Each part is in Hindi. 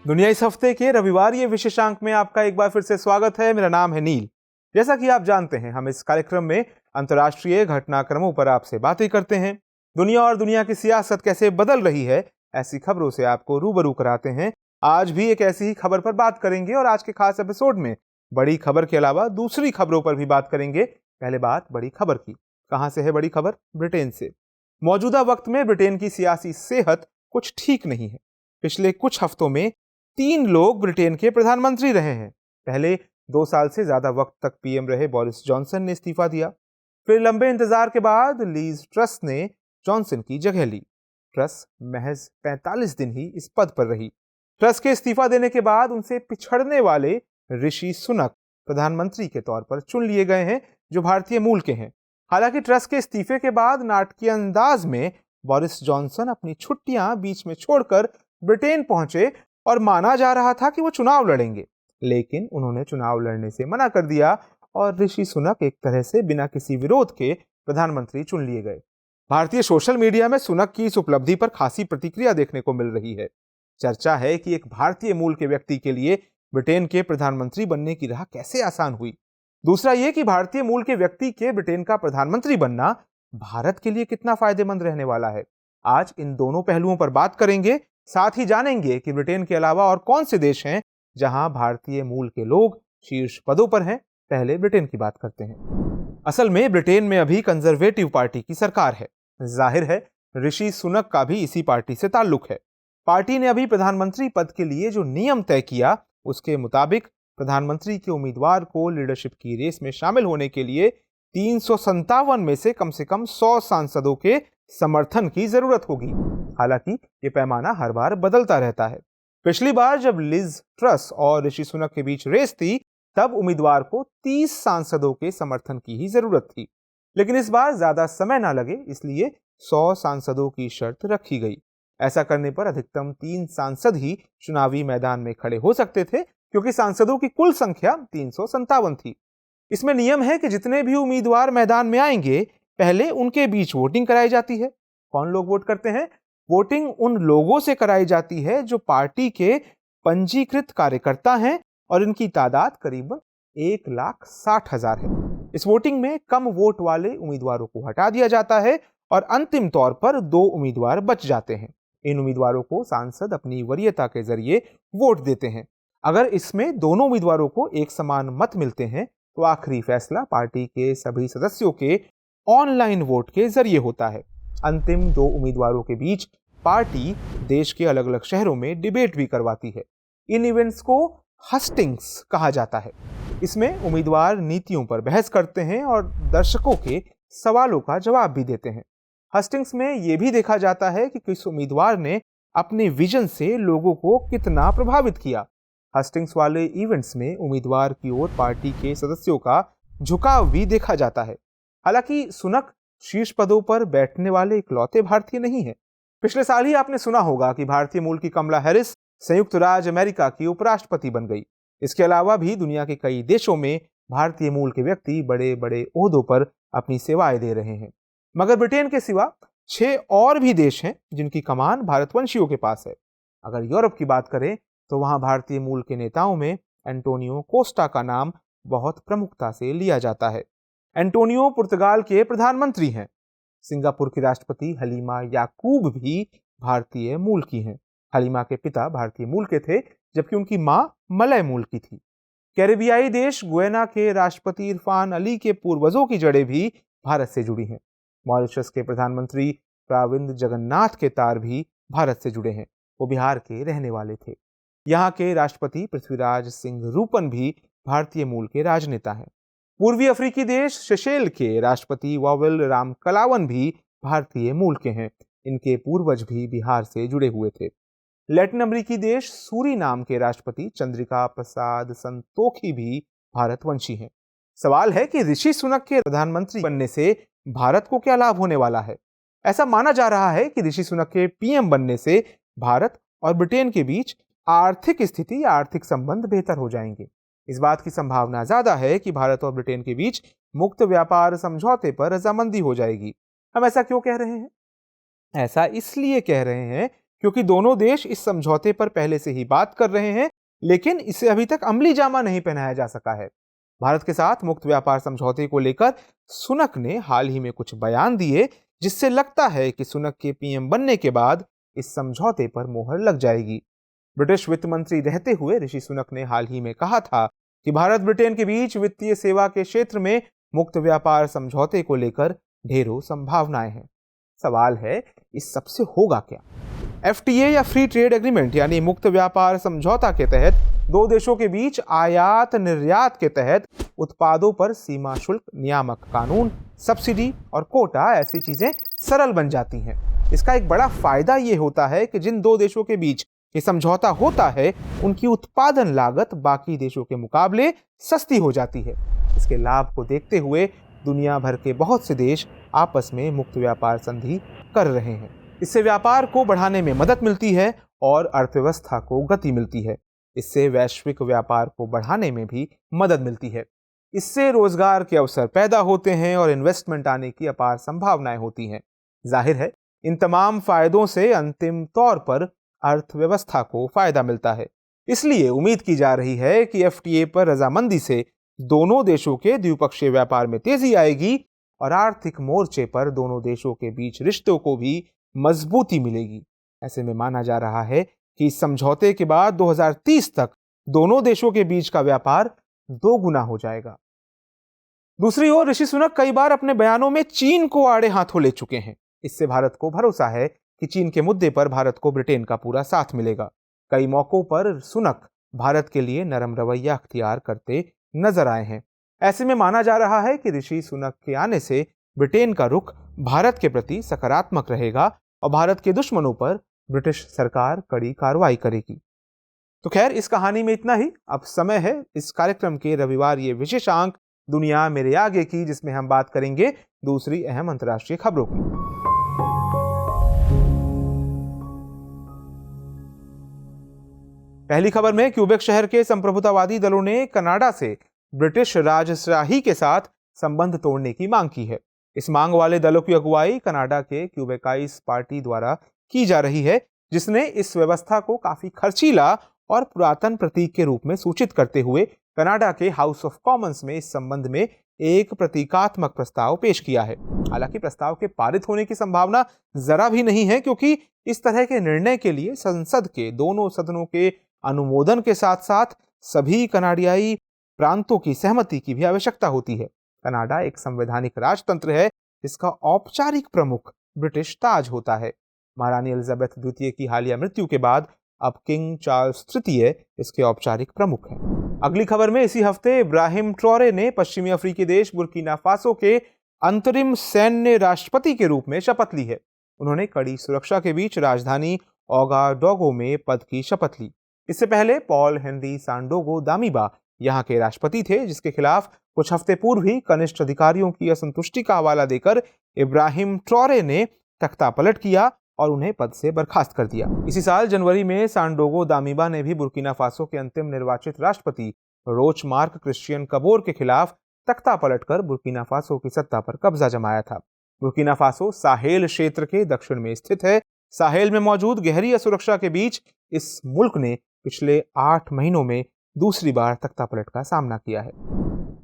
दुनिया इस हफ्ते के रविवार ये विशेषांक में आपका एक बार फिर से स्वागत है। मेरा नाम है नील। जैसा कि आप जानते हैं, हम इस कार्यक्रम में अंतर्राष्ट्रीय घटनाक्रमों पर आपसे बातें करते हैं। दुनिया और दुनिया की सियासत कैसे बदल रही है, ऐसी खबरों से आपको रूबरू कराते हैं। आज भी एक ऐसी ही खबर पर बात करेंगे और आज के खास एपिसोड में बड़ी खबर के अलावा दूसरी खबरों पर भी बात करेंगे। पहले बात बड़ी खबर की। कहां से है बड़ी खबर? ब्रिटेन से। मौजूदा वक्त में ब्रिटेन की सियासी सेहत कुछ ठीक नहीं है। पिछले कुछ हफ्तों में 3 लोग ब्रिटेन के प्रधानमंत्री रहे हैं। पहले 2 साल से ज्यादा वक्त तक पीएम रहे बोरिस जॉनसन ने इस्तीफा दिया। फिर लंबे इंतजार के बाद लीज ट्रस ने जॉनसन की जगह ली। ट्रस महज 45 दिन ही इस पद पर रही। ट्रस के इस्तीफा देने के बाद उनसे पिछड़ने वाले ऋषि सुनक प्रधानमंत्री के तौर पर चुन लिए गए हैं, जो भारतीय मूल के हैं। हालांकि ट्रस के इस्तीफे के बाद नाटकीय अंदाज में बोरिस जॉनसन अपनी छुट्टियां बीच में छोड़कर ब्रिटेन पहुंचे और माना जा रहा था कि वो चुनाव लड़ेंगे, लेकिन उन्होंने चुनाव लड़ने से मना कर दिया और ऋषि सुनक एक तरह से बिना किसी विरोध के प्रधानमंत्री चुन लिए गए। भारतीय सोशल मीडिया में सुनक की इस उपलब्धि पर खासी प्रतिक्रिया देखने को मिल रही है। चर्चा है कि एक भारतीय मूल के व्यक्ति के लिए ब्रिटेन के प्रधानमंत्री बनने की राह कैसे आसान हुई। दूसरा ये कि भारतीय मूल के व्यक्ति के ब्रिटेन का प्रधानमंत्री बनना भारत के लिए कितना फायदेमंद रहने वाला है। आज इन दोनों पहलुओं पर बात करेंगे। साथ ही जानेंगे कि ब्रिटेन के अलावा और कौन से देश हैं जहां भारतीय मूल के लोग शीर्ष पदों पर हैं। पहले ब्रिटेन की बात करते हैं। असल में ब्रिटेन में अभी कंजर्वेटिव पार्टी की सरकार है। जाहिर है ऋषि सुनक का भी इसी पार्टी से ताल्लुक है। पार्टी ने अभी प्रधानमंत्री पद के लिए जो नियम तय किया, उसके मुताबिक प्रधानमंत्री के उम्मीदवार को लीडरशिप की रेस में शामिल होने के लिए 357 में से कम 100 सांसदों के समर्थन की जरूरत होगी। हालांकि ये पैमाना हर बार बदलता रहता है। पिछली बार जब लिज ट्रस और ऋषि सुनक के बीच रेस थी, तब उम्मीदवार को 30 सांसदों के समर्थन की ही जरूरत थी। लेकिन इस बार ज्यादा समय ना लगे, इसलिए 100 सांसदों की शर्त रखी गई। ऐसा करने पर अधिकतम 3 सांसद ही चुनावी मैदान में खड़े हो सकते थे, क्योंकि सांसदों की कुल संख्या 357 थी। इसमें नियम है कि जितने भी उम्मीदवार मैदान में आएंगे, पहले उनके बीच वोटिंग कराई जाती है। कौन लोग वोट करते हैं? वोटिंग उन लोगों से कराई जाती है जो पार्टी के पंजीकृत कार्यकर्ता हैं और इनकी तादाद करीबन 1,60,000 है। इस वोटिंग में कम वोट वाले उम्मीदवारों को हटा दिया जाता है और अंतिम तौर पर 2 उम्मीदवार बच जाते हैं। इन उम्मीदवारों को सांसद अपनी वरीयता के जरिए वोट देते हैं। अगर इसमें दोनों उम्मीदवारों को एक समान मत मिलते हैं, तो आखिरी फैसला पार्टी के सभी सदस्यों के ऑनलाइन वोट के जरिए होता है। अंतिम 2 उम्मीदवारों के बीच पार्टी देश के अलग अलग शहरों में डिबेट भी करवाती है। इन इवेंट्स को हस्टिंग्स कहा जाता है। इसमें उम्मीदवार नीतियों पर बहस करते हैं और दर्शकों के सवालों का जवाब भी देते हैं। हस्टिंग्स में यह भी देखा जाता है कि किस उम्मीदवार ने अपने विजन से लोगों को कितना प्रभावित किया। हस्टिंग्स वाले इवेंट्स में उम्मीदवार की ओर पार्टी के सदस्यों का झुकाव भी देखा जाता है। हालांकि सुनक शीर्ष पदों पर बैठने वाले इकलौते भारतीय नहीं है। पिछले साल ही आपने सुना होगा कि भारतीय मूल की कमला हैरिस संयुक्त राज्य अमेरिका की उपराष्ट्रपति बन गई। इसके अलावा भी दुनिया के कई देशों में भारतीय मूल के व्यक्ति बड़े बड़े ओहदों पर अपनी सेवाएं दे रहे हैं। मगर ब्रिटेन के सिवा 6 और भी देश हैं जिनकी कमान भारतवंशियों के पास है। अगर यूरोप की बात करें तो वहां भारतीय मूल के नेताओं में एंटोनियो कोस्टा का नाम बहुत प्रमुखता से लिया जाता है। एंटोनियो पुर्तगाल के प्रधानमंत्री हैं। सिंगापुर की राष्ट्रपति हलीमा याकूब भी भारतीय मूल की हैं। हलीमा के पिता भारतीय मूल के थे, जबकि उनकी मां मलय मूल की थी। कैरेबियाई देश गुयाना के राष्ट्रपति इरफान अली के पूर्वजों की जड़ें भी भारत से जुड़ी हैं। मॉरिशस के प्रधानमंत्री प्रविंद जगन्नाथ के तार भी भारत से जुड़े हैं। वो बिहार के रहने वाले थे। यहाँ के राष्ट्रपति पृथ्वीराज सिंह रूपन भी भारतीय मूल के राजनेता हैं। पूर्वी अफ्रीकी देश सेशेल के राष्ट्रपति वावेल रामकलावन भी भारतीय मूल के हैं। इनके पूर्वज भी बिहार से जुड़े हुए थे। लैटिन अमेरिकी देश सूरीनाम के राष्ट्रपति चंद्रिका प्रसाद संतोखी भी भारतवंशी हैं। सवाल है कि ऋषि सुनक के प्रधानमंत्री बनने से भारत को क्या लाभ होने वाला है। ऐसा माना जा रहा है कि ऋषि सुनक के पीएम बनने से भारत और ब्रिटेन के बीच आर्थिक स्थिति या आर्थिक संबंध बेहतर हो जाएंगे। इस बात की संभावना ज्यादा है कि भारत और ब्रिटेन के बीच मुक्त व्यापार समझौते पर रजामंदी हो जाएगी। हम ऐसा क्यों कह रहे हैं? ऐसा इसलिए कह रहे हैं क्योंकि दोनों देश इस समझौते पर पहले से ही बात कर रहे हैं, लेकिन इसे अभी तक अमली जामा नहीं पहनाया जा सका है। भारत के साथ मुक्त व्यापार समझौते को लेकर सुनक ने हाल ही में कुछ बयान दिए, जिससे लगता है कि सुनक के पीएम बनने के बाद इस समझौते पर मोहर लग जाएगी। ब्रिटिश वित्त मंत्री रहते हुए ऋषि सुनक ने हाल ही में कहा था कि भारत ब्रिटेन के बीच वित्तीय सेवा के क्षेत्र में मुक्त व्यापार समझौते को लेकर ढेरों संभावनाएं हैं। सवाल है, इस सबसे होगा क्या? एफटीए या फ्री ट्रेड एग्रीमेंट यानी मुक्त व्यापार समझौता के तहत दो देशों के बीच आयात निर्यात के तहत उत्पादों पर सीमा शुल्क, नियामक कानून, सब्सिडी और कोटा ऐसी चीजें सरल बन जाती हैं। इसका एक बड़ा फायदा ये होता है कि जिन दो देशों के बीच ये समझौता होता है, उनकी उत्पादन लागत बाकी देशों के मुकाबले सस्ती हो जाती है। इसके लाभ को देखते हुए दुनिया भर के बहुत से देश आपस में मुक्त व्यापार संधि कर रहे हैं। इससे व्यापार को बढ़ाने में मदद मिलती है और अर्थव्यवस्था को गति मिलती है। इससे वैश्विक व्यापार को बढ़ाने में भी मदद मिलती है। इससे रोजगार के अवसर पैदा होते हैं और इन्वेस्टमेंट आने की अपार संभावनाएं होती हैं। जाहिर है, इन तमाम फायदों से अंतिम तौर पर अर्थव्यवस्था को फायदा मिलता है। इसलिए उम्मीद की जा रही है कि एफटीए पर रजामंदी से दोनों देशों के द्विपक्षीय व्यापार में तेजी आएगी और आर्थिक मोर्चे पर दोनों देशों के बीच रिश्तों को भी मजबूती मिलेगी। ऐसे में माना जा रहा है कि इस समझौते के बाद 2030 तक दोनों देशों के बीच का व्यापार दोगुना हो जाएगा। दूसरी ओर ऋषि सुनक कई बार अपने बयानों में चीन को आड़े हाथों ले चुके हैं। इससे भारत को भरोसा है कि चीन के मुद्दे पर भारत को ब्रिटेन का पूरा साथ मिलेगा। कई मौकों पर सुनक भारत के लिए नरम रवैया अख्तियार करते नजर आए हैं। ऐसे में माना जा रहा है कि ऋषि सुनक के आने से ब्रिटेन का रुख भारत के प्रति सकारात्मक रहेगा और भारत के दुश्मनों पर ब्रिटिश सरकार कड़ी कार्रवाई करेगी। तो खैर, इस कहानी में इतना ही। अब समय है इस कार्यक्रम के रविवार ये विशेषांक दुनिया मेरे आगे की, जिसमें हम बात करेंगे दूसरी अहम अंतर्राष्ट्रीय खबरों की। पहली खबर में क्यूबेक शहर के संप्रभुतावादी दलों ने कनाडा से ब्रिटिश राजशाही के साथ संबंध तोड़ने की मांग की है। इस मांग वाले दलों की अगुवाई कनाडा के क्यूबेकाइस पार्टी द्वारा की जा रही है, जिसने इस व्यवस्था को काफी खर्चीला और पुरातन प्रतीक के रूप में सूचित करते हुए कनाडा के हाउस ऑफ कॉमन्स में इस संबंध में एक प्रतीकात्मक प्रस्ताव पेश किया है। हालांकि प्रस्ताव के पारित होने की संभावना जरा भी नहीं है, क्योंकि इस तरह के निर्णय के लिए संसद के दोनों सदनों के अनुमोदन के साथ साथ सभी कनाडियाई प्रांतों की सहमति की भी आवश्यकता होती है। कनाडा एक संवैधानिक राजतंत्र है, जिसका औपचारिक प्रमुख ब्रिटिश ताज होता है। महारानी एलिजाबेथ द्वितीय की हालिया मृत्यु के बाद अब किंग चार्ल्स तृतीय इसके औपचारिक प्रमुख हैं। अगली खबर में इसी हफ्ते इब्राहिम ट्रॉरे ने पश्चिमी अफ्रीकी देश बुर्किना फासो के अंतरिम सैन्य राष्ट्रपति के रूप में शपथ ली है। उन्होंने कड़ी सुरक्षा के बीच राजधानी ओगाडोगो में पद की शपथ ली। इससे पहले पॉल हेनरी सांडोगो दामिबा यहाँ के राष्ट्रपति थे, जिसके खिलाफ कुछ हफ्ते पूर्व ही कनिष्ठ अधिकारियों की असंतुष्टि का हवाला देकर इब्राहिम ट्रॉरे ने तख्ता पलट किया और उन्हें पद से बर्खास्त कर दिया। इसी साल जनवरी में सांडोगो दामिबा ने भी बुर्किना फासो के अंतिम निर्वाचित राष्ट्रपति रोच मार्क क्रिश्चियन कबोर के खिलाफ तख्ता पलटकर बुर्किना फासो की सत्ता पर कब्जा जमाया था। बुर्किना फासो साहेल क्षेत्र के दक्षिण में स्थित है। साहेल में मौजूद गहरी असुरक्षा के बीच इस मुल्क ने पिछले 8 महीनों में दूसरी बार तख्तापलट का सामना किया है।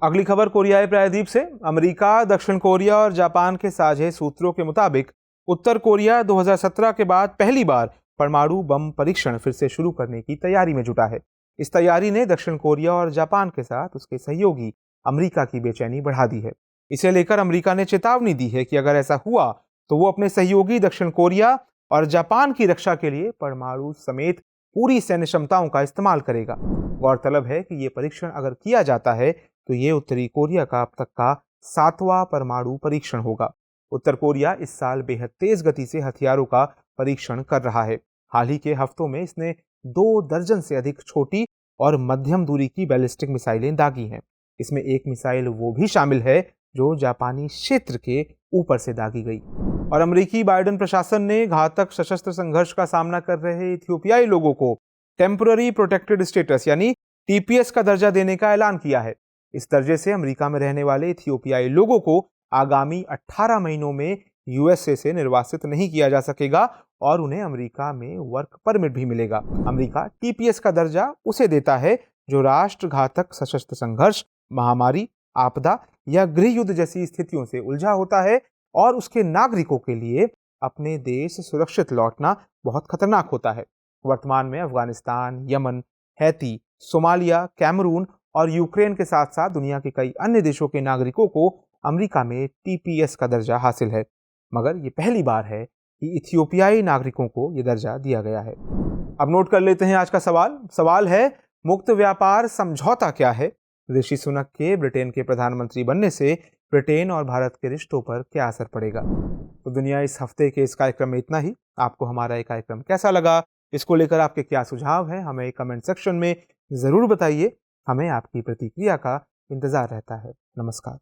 अगली खबर कोरियाई प्रायद्वीप से। अमेरिका, दक्षिण कोरिया और जापान के साझे सूत्रों के मुताबिक उत्तर कोरिया 2017 के बाद पहली बार परमाणु बम परीक्षण फिर से शुरू करने की तैयारी में जुटा है। इस तैयारी ने दक्षिण कोरिया और जापान के साथ उसके सहयोगी अमेरिका की बेचैनी बढ़ा दी है। इसे लेकर अमेरिका ने चेतावनी दी है कि अगर ऐसा हुआ तो वो अपने सहयोगी दक्षिण कोरिया और जापान की रक्षा के लिए परमाणु समेत पूरी सैन्य क्षमताओं का इस्तेमाल करेगा। गौरतलब है कि ये परीक्षण अगर किया जाता है तो ये उत्तरी कोरिया का अब तक का 7वां परमाणु परीक्षण होगा। उत्तर कोरिया इस साल बेहद तेज गति से हथियारों का परीक्षण कर रहा है। हाल ही के हफ्तों में इसने 2 दर्जन से अधिक छोटी और मध्यम दूरी की बैलिस्टिक मिसाइलें दागी हैं। इसमें एक मिसाइल वो भी शामिल है जो जापानी क्षेत्र के ऊपर से दागी गई। और अमेरिकी बाइडेन प्रशासन ने घातक सशस्त्र संघर्ष का सामना कर रहे इथियोपियाई लोगों को टेम्पररी प्रोटेक्टेड स्टेटस यानी टीपीएस का दर्जा देने का ऐलान किया है। इस दर्जे से अमेरिका में रहने वाले इथियोपियाई लोगों को आगामी 18 महीनों में यूएसए से निर्वासित नहीं किया जा सकेगा और उन्हें अमेरिका में वर्क परमिट भी मिलेगा। अमेरिका टीपीएस का दर्जा उसे देता है जो राष्ट्रघातक सशस्त्र संघर्ष, महामारी, आपदा या गृह युद्ध जैसी स्थितियों से उलझा होता है और उसके नागरिकों के लिए अपने देश सुरक्षित लौटना बहुत खतरनाक होता है। वर्तमान में Afghanistan, Yemen, Haiti, Somalia, Cameroon और यूक्रेन के साथ साथ दुनिया के कई अन्य देशों के नागरिकों को अमेरिका में टीपीएस का दर्जा हासिल है, मगर ये पहली बार है कि इथियोपियाई नागरिकों को ये दर्जा दिया गया है। अब नोट कर लेते हैं आज का सवाल है, मुक्त व्यापार समझौता क्या है? ऋषि सुनक के ब्रिटेन के प्रधानमंत्री बनने से ब्रिटेन और भारत के रिश्तों पर क्या असर पड़ेगा? तो दुनिया इस हफ्ते के इस कार्यक्रम में इतना ही। आपको हमारा ये कार्यक्रम कैसा लगा, इसको लेकर आपके क्या सुझाव हैं, हमें कमेंट सेक्शन में जरूर बताइए। हमें आपकी प्रतिक्रिया का इंतजार रहता है। नमस्कार।